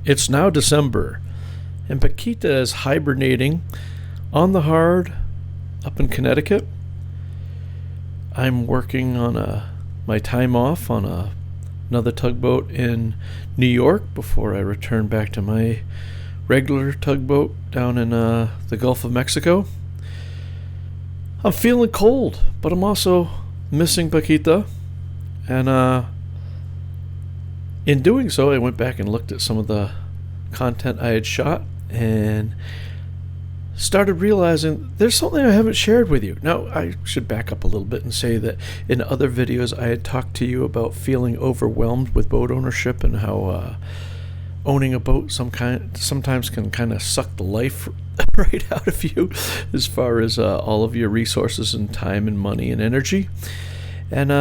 It's now December, and Paquita is hibernating on the hard up in Connecticut. I'm working on my time off on another tugboat in New York before I return back to my regular tugboat down in the Gulf of Mexico. I'm feeling cold, but I'm also missing Paquita, and in doing so, I went back and looked at some of the content I had shot and started realizing there's something I haven't shared with you. Now, I should back up a little bit and say that in other videos I had talked to you about feeling overwhelmed with boat ownership and how owning a boat sometimes can kind of suck the life right out of you as far as all of your resources and time and money and energy. And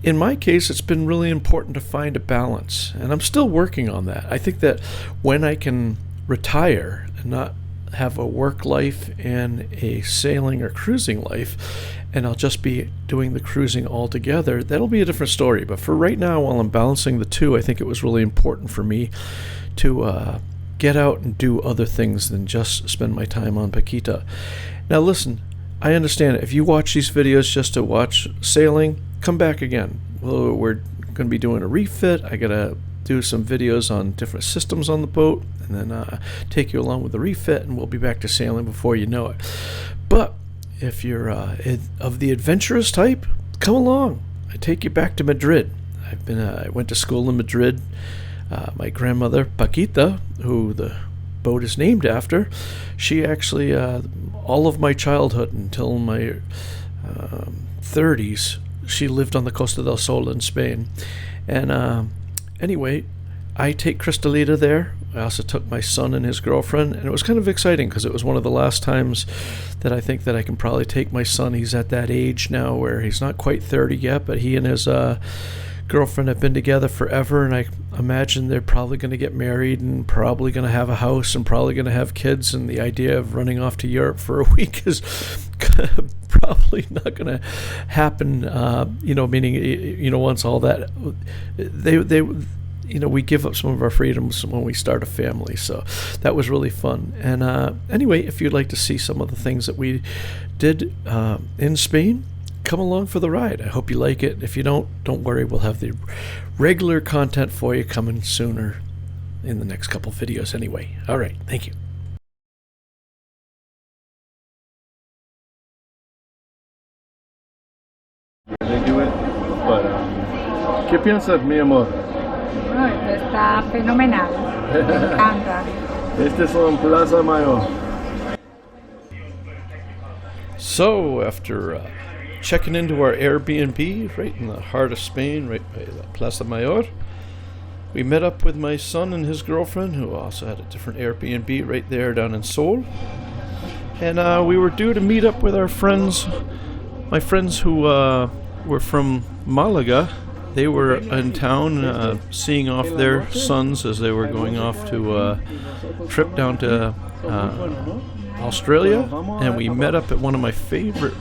in my case, it's been really important to find a balance, and I'm still working on that. I think that when I can retire and not have a work life and a sailing or cruising life, and I'll just be doing the cruising all together, that'll be a different story. But for right now, while I'm balancing the two, I think it was really important for me to get out and do other things than just spend my time on Paquita. Now listen, I understand if you watch these videos just to watch sailing, come back again. Well, we're going to be doing a refit. I got to do some videos on different systems on the boat, and then take you along with the refit, and we'll be back to sailing before you know it. But if you're of the adventurous type, come along. I take you back to Madrid. I went to school in Madrid. My grandmother, Paquita, who the boat is named after, she actually, all of my childhood until my 30s, she lived on the Costa del Sol in Spain. And anyway, I take Cristalita there. I also took my son and his girlfriend, and it was kind of exciting because it was one of the last times that I think that I can probably take my son. He's at that age now where he's not quite 30 yet, but he and his girlfriend have been together forever, and I imagine they're probably going to get married and probably going to have a house and probably going to have kids, and the idea of running off to Europe for a week is probably not going to happen, meaning, once all that, we give up some of our freedoms when we start a family. So that was really fun. And anyway, if you'd like to see some of the things that we did in Spain, come along for the ride. I hope you like it. If you don't worry, we'll have the regular content for you coming sooner in the next couple videos anyway. All right, thank you. They do it, but ¿qué piensas, mi amor? No, está fenomenal. Me encanta. Este es un Plaza Mayor. So after checking into our Airbnb right in the heart of Spain, right by the Plaza Mayor, we met up with my son and his girlfriend, who also had a different Airbnb right there down in Seoul. And we were due to meet up with our friends, my friends who were from Malaga. They were in town seeing off their sons as they were going off to a trip down to Australia, and we met up at one of my favorite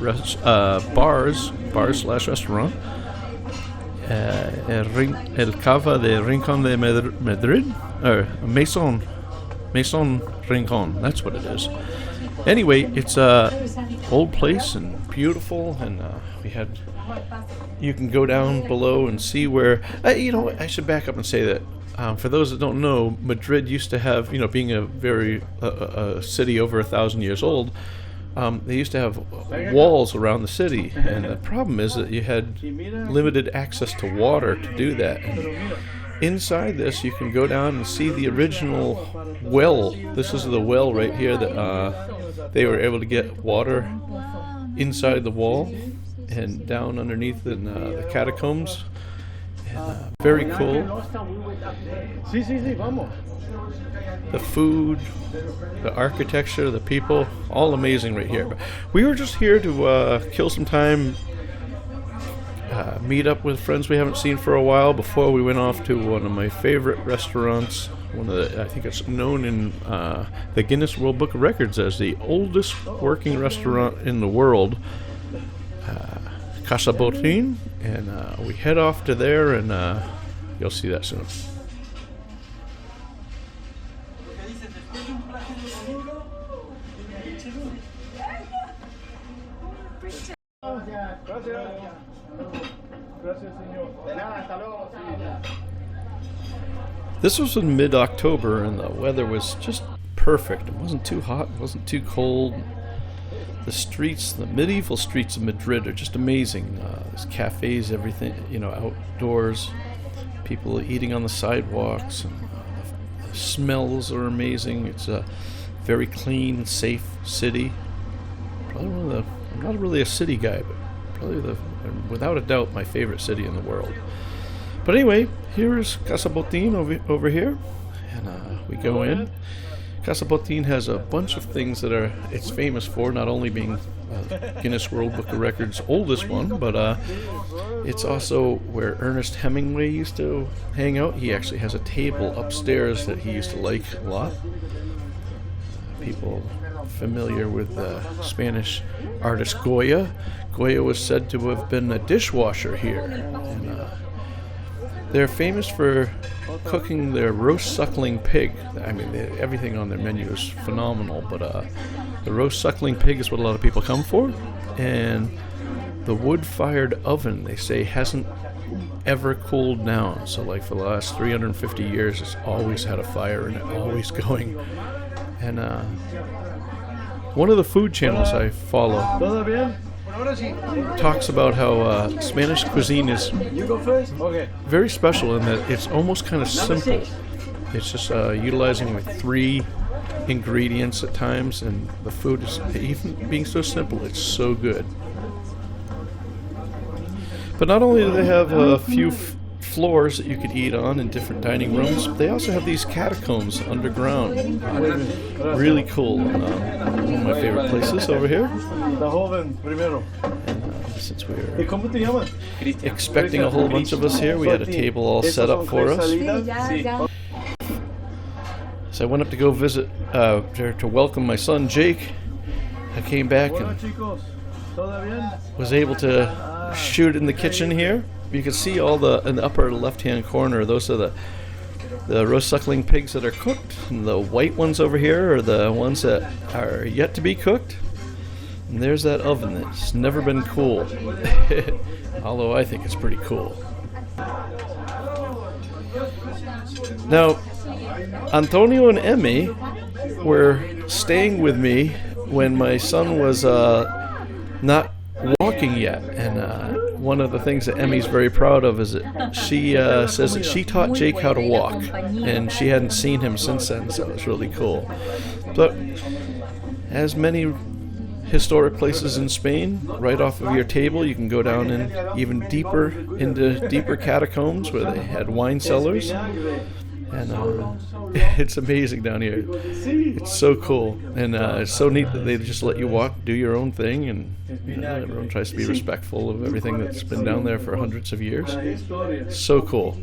bars/restaurant, El Cava de Rincón de Madrid, or Maison Rincón, that's what it is. Anyway, it's a old place and beautiful, and you can go down below and see where, I should back up and say that for those that don't know, Madrid used to have, being a city over 1,000 years old, they used to have walls around the city, and the problem is that you had limited access to water to do that. And inside this, you can go down and see the original well. This is the well right here that they were able to get water inside the wall and down underneath in the catacombs. And, very cool. The food, the architecture, the people, all amazing right here. But we were just here to kill some time, meet up with friends we haven't seen for a while before we went off to one of my favorite restaurants. I think it's known in the Guinness World Book of Records as the oldest working restaurant in the world, Casa Botín, and we head off to there, and you'll see that soon. This was in mid-October, and the weather was just perfect. It wasn't too hot, it wasn't too cold. The streets, the medieval streets of Madrid are just amazing. There's cafes, everything, outdoors. People eating on the sidewalks. And, the smells are amazing. It's a very clean, safe city. I'm not really a city guy, but probably without a doubt, my favorite city in the world. But anyway, here is Casa Botín over here, and we go in. Casa Botín has a bunch of things that it's famous for, not only being Guinness World Book of Records' oldest one, but it's also where Ernest Hemingway used to hang out. He actually has a table upstairs that he used to like a lot. People familiar with the Spanish artist Goya. Goya was said to have been a dishwasher here. And, they're famous for cooking their roast suckling pig. I mean, everything on their menu is phenomenal, but the roast suckling pig is what a lot of people come for. And the wood-fired oven, they say, hasn't ever cooled down. So like for the last 350 years, it's always had a fire and always going. And one of the food channels I follow talks about how Spanish cuisine is very special in that it's almost kind of simple. It's just utilizing like 3 ingredients at times, and the food is, even being so simple, it's so good. But not only do they have a few floors that you could eat on in different dining rooms, they also have these catacombs underground. Really cool. One of my favorite places over here. And since we were expecting a whole bunch of us here, we had a table all set up for us. So I went up to go visit, to welcome my son Jake. I came back and was able to shoot in the kitchen here. You can see all in the upper left-hand corner, those are the roast suckling pigs that are cooked, and the white ones over here are the ones that are yet to be cooked. And there's that oven that's never been cooled, although I think it's pretty cool. Now, Antonio and Emmy were staying with me when my son was not walking yet, and one of the things that Emmy's very proud of is that she says that she taught Jake how to walk, and she hadn't seen him since then, so it's really cool. But as many historic places in Spain, right off of your table you can go down in even deeper into deeper catacombs where they had wine cellars, and it's amazing down here. It's so cool, and it's so neat that they just let you walk, do your own thing, and everyone tries to be respectful of everything that's been down there for hundreds of years. So cool.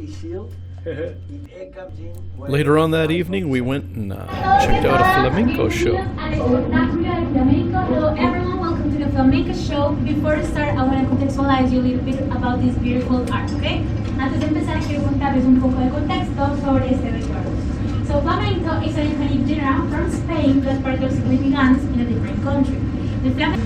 Later on that evening, we went and checked out a flamenco show. Hello everyone, welcome to the flamenco show. Before we start, I want to contextualize you a little bit about this beautiful art, okay? Antes de empezar, quiero contarles un poco de contexto sobre este ritual. So flamenco is an iconic genre from Spain that part of significance in a different country. The flamenco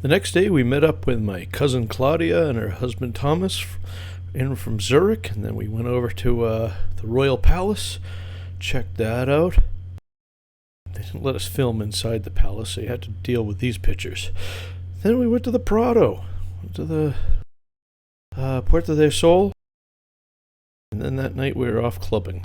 The next day we met up with my cousin Claudia and her husband Thomas in from Zurich, and then we went over to the Royal Palace, checked that out. They didn't let us film inside the palace, so you had to deal with these pictures. Then we went to the Prado, went to the Puerta del Sol, and then that night we were off clubbing.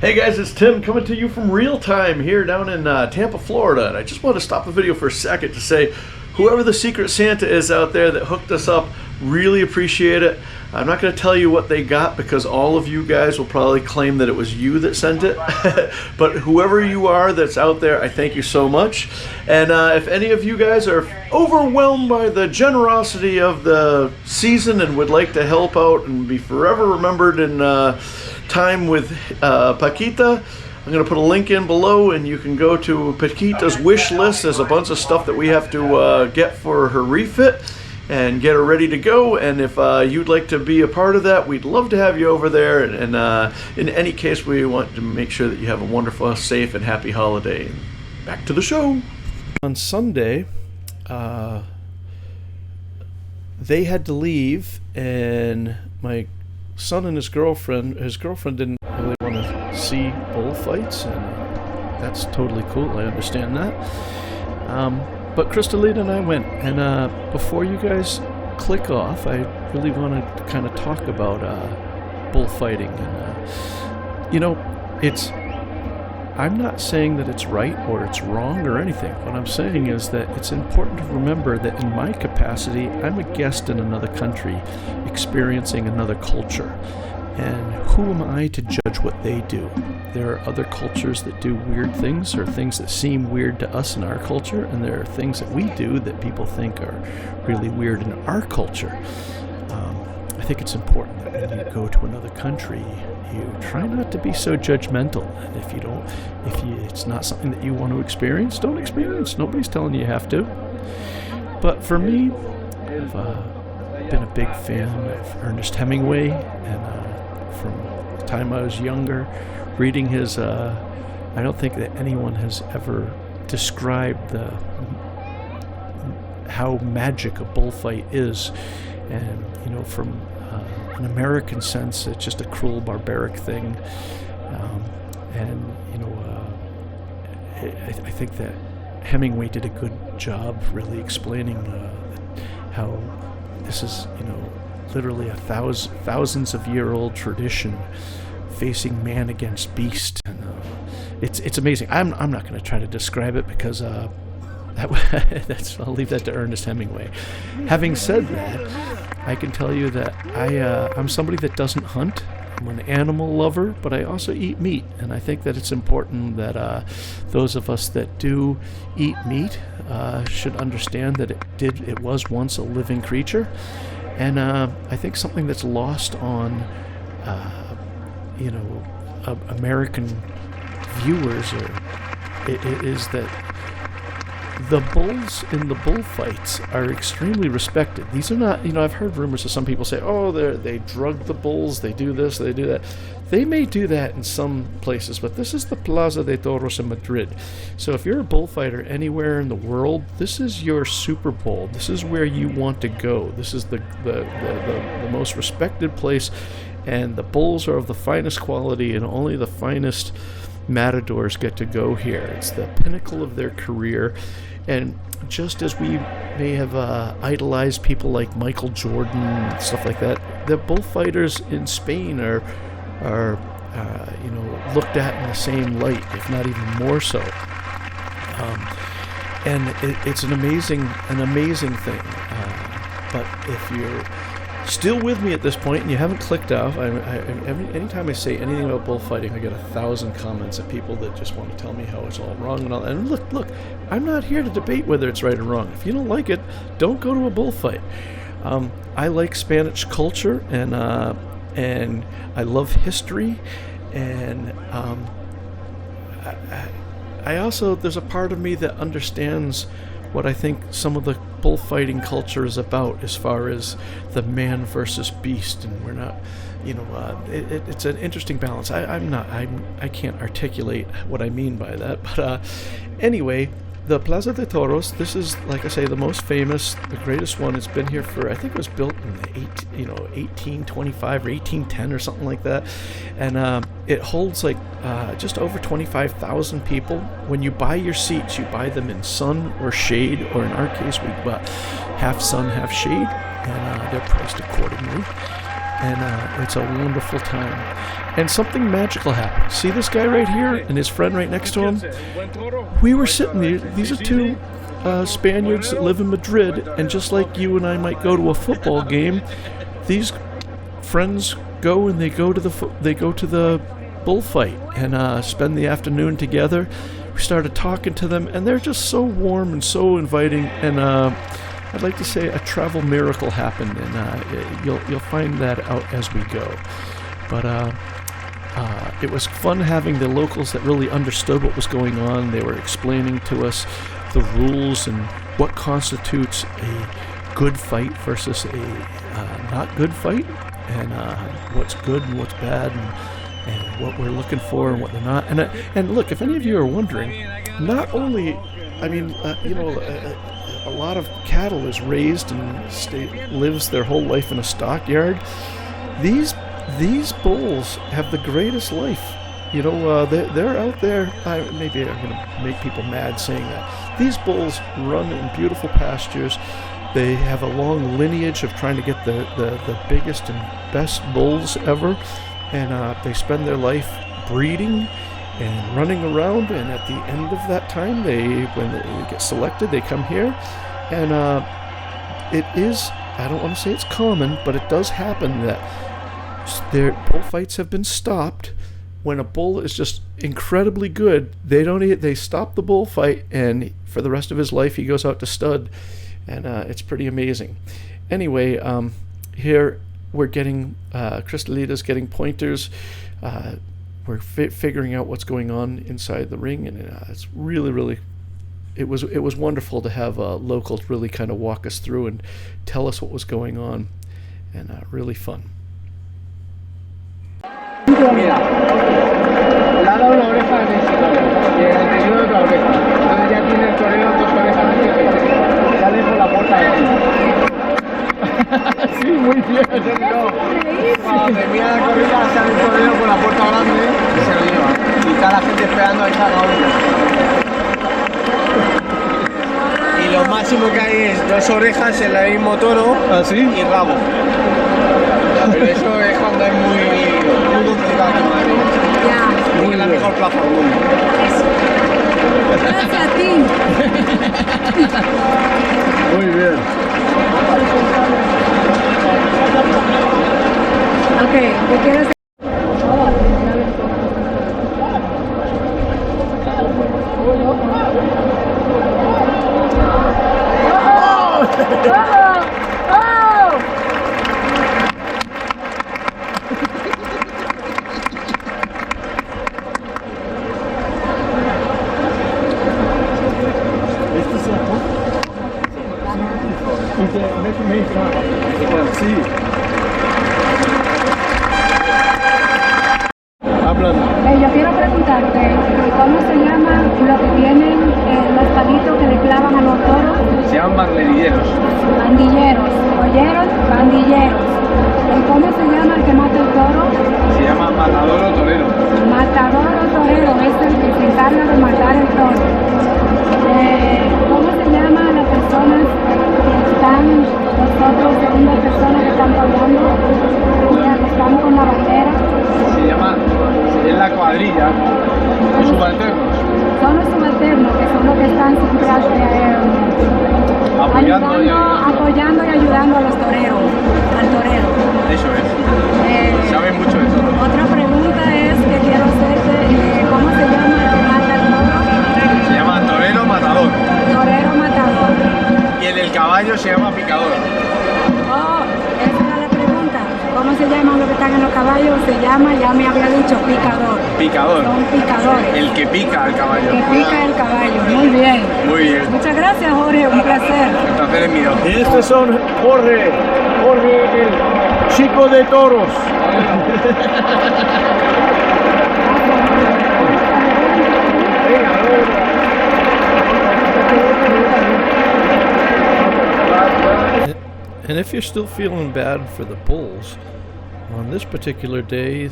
Hey guys, it's Tim coming to you from real time here down in Tampa, Florida. And I just want to stop the video for a second to say, whoever the Secret Santa is out there that hooked us up, really appreciate it. I'm not going to tell you what they got because all of you guys will probably claim that it was you that sent it. But whoever you are that's out there, I thank you so much. And if any of you guys are overwhelmed by the generosity of the season and would like to help out and be forever remembered in time with Paquita, I'm going to put a link in below and you can go to Paquita's wish list. There's a bunch of stuff that we have to get for her refit and get her ready to go. And if you'd like to be a part of that, we'd love to have you over there. And in any case, we want to make sure that you have a wonderful, safe, and happy holiday. Back to the show. On Sunday, they had to leave, and my son and his girlfriend didn't really want to see bullfights, and that's totally cool. I understand that. But Kristalina and I went, and before you guys click off, I really want to kind of talk about bullfighting. And you know, I'm not saying that it's right or it's wrong or anything. What I'm saying is that it's important to remember that in my capacity, I'm a guest in another country, experiencing another culture. And who am I to judge what they do? There are other cultures that do weird things, or things that seem weird to us in our culture, and there are things that we do that people think are really weird in our culture. I think it's important that when you go to another country, you try not to be so judgmental. And if it's not something that you want to experience, don't experience. Nobody's telling you have to. But for me, I've been a big fan of Ernest Hemingway, and from the time I was younger, reading his, I don't think that anyone has ever described how magic a bullfight is. And, you know, from an American sense, it's just a cruel, barbaric thing. And, you know, I think that Hemingway did a good job really explaining how this is, you know, literally a thousands of year old tradition facing man against beast. And it's amazing. I'm not going to try to describe it because I'll leave that to Ernest Hemingway. Having said that, I can tell you that I'm somebody that doesn't hunt. I'm an animal lover, but I also eat meat, and I think that it's important that those of us that do eat meat should understand that it was once a living creature. And I think something that's lost on you know, American viewers is that the bulls in the bullfights are extremely respected. These are not, you know, I've heard rumors of some people say, oh, they drug the bulls, they do this, they do that. They may do that in some places, but this is the Plaza de Toros in Madrid. So if you're a bullfighter anywhere in the world, this is your Super Bowl. This is where you want to go. This is the most respected place, and the bulls are of the finest quality, and only the finest matadors get to go here. It's the pinnacle of their career. And just as we may have idolized people like Michael Jordan and stuff like that, the bullfighters in Spain are are looked at in the same light, if not even more so. And it's an amazing thing. But if you're still with me at this point and you haven't clicked off, anytime I say anything about bullfighting, I get 1,000 comments of people that just want to tell me how it's all wrong and all. And look, I'm not here to debate whether it's right or wrong. If you don't like it, don't go to a bullfight. I like Spanish culture, and I love history, and I also, there's a part of me that understands what I think some of the bullfighting culture is about, as far as the man versus beast, and we're not, it's an interesting balance. I can't articulate what I mean by that, but anyway, the Plaza de Toros, this is, like I say, the most famous, the greatest one. It's been here for, I think it was built in the 1825 or 1810 or something like that, and it holds like just over 25,000 people. When you buy your seats, you buy them in sun or shade, or in our case, we bought half sun, half shade, and they're priced accordingly. And it's a wonderful time. And something magical happened. See this guy right here and his friend right next to him? We were sitting there. These are two Spaniards that live in Madrid, and just like you and I might go to a football game, these friends go and they go to the bullfight and spend the afternoon together. We started talking to them, and they're just so warm and so inviting, and I'd like to say a travel miracle happened, and you'll find that out as we go. But it was fun having the locals that really understood what was going on. They were explaining to us the rules and what constitutes a good fight versus a not good fight, and what's good and what's bad, and what we're looking for and what they're not. And look, if any of you are wondering, not only, a lot of cattle is raised and lives their whole life in a stockyard. These bulls have the greatest life. They're out there. Maybe I'm going to make people mad saying that. These bulls run in beautiful pastures. They have a long lineage of trying to get the biggest and best bulls ever, and they spend their life breeding and running around, and at the end of that time, when they get selected, they come here, and it is, I don't want to say it's common, but it does happen that their bullfights have been stopped when a bull is just incredibly good. They stop the bullfight, and for the rest of his life, he goes out to stud, and it's pretty amazing. Anyway, here we're getting Cristalita's getting pointers. We're figuring out what's going on inside the ring, and it's really, it was wonderful to have locals really kind of walk us through and tell us what was going on, and really fun. Mira, le ha dado una oreja en ese lado y en el anterior otra oreja. Entonces ya tiene el torero 2 orejas que sale por la puerta de aquí. Sí, muy bien. Cuando termina la corrida sale el torero por la puerta grande y se lo lleva. Y está la gente esperando a echar la oreja. Y lo máximo que hay es 2 orejas en el mismo toro. ¿Ah, sí? Y rabo. Pero eso es cuando es muy complicado. Ya. Porque es la mejor plaza del mundo. Gracias a ti. Muy bien. Ok, ¿qué quieres hacer? Sí. Hablando. Yo quiero preguntarte, ¿cómo se llama lo que tienen los palitos que le clavan a los toros? Se llaman bandilleros. Bandilleros. ¿Oyeron? Bandilleros. ¿Y cómo se llama el que mata el toro? Se llama matador o torero. Matador o torero, es el que se encarga de matar el toro. ¿Cómo se llama las personas que están, nosotros, segundas personas que están hablando, que están con la bandera? Se llama subalternos. Son los subalternos, que son los que están siempre apoyando y ayudando a los toreros, al torero. Eso es. Saben mucho de todo. Otra pregunta es que quiero hacerte, ¿cómo se llama el que mata el toro? Se llama torero matador. Torero matador. Y el del caballo se llama picador. Oh, esa era la pregunta. ¿Cómo se llaman los que están en los caballos? Se llama, ya me había dicho, picador. Picador. Son picadores. El que pica al caballo. Que pica el caballo. Muy bien. Muy bien. Muchas gracias, Jorge. Un placer. El placer es mío. Y estos son Jorge, el chico de toros. And if you're still feeling bad for the bulls, on this particular day,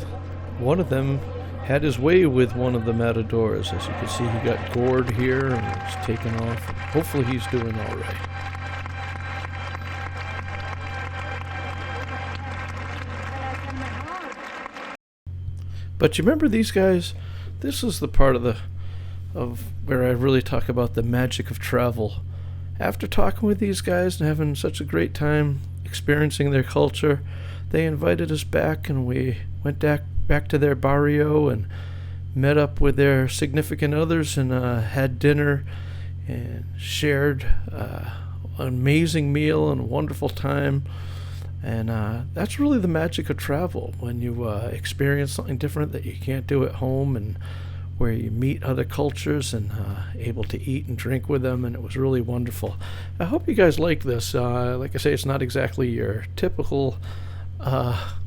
one of them had his way with one of the matadors. As you can see, he got gored here and was taken off. Hopefully he's doing all right. But you remember these guys? This is the part of where I really talk about the magic of travel. After talking with these guys and having such a great time experiencing their culture, they invited us back, and we went back to their barrio and met up with their significant others and had dinner and shared an amazing meal and a wonderful time. And that's really the magic of travel, when you experience something different that you can't do at home, and where you meet other cultures and able to eat and drink with them, and it was really wonderful. I hope you guys like this. Like I say, it's not exactly your typical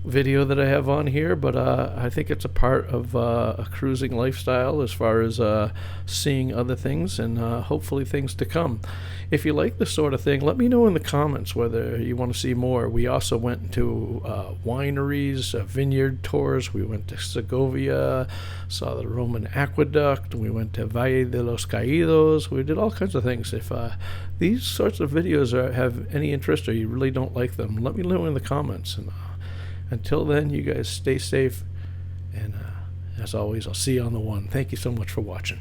video that I have on here, but I think it's a part of a cruising lifestyle as far as seeing other things and hopefully things to come. If you like this sort of thing, let me know in the comments whether you want to see more. We also went to wineries, vineyard tours. We went to Segovia, saw the Roman aqueduct. We went to Valle de los Caídos. We did all kinds of things. If these sorts of videos have any interest, or you really don't like them, let me know in the comments. And until then, you guys stay safe. And as always, I'll see you on the one. Thank you so much for watching.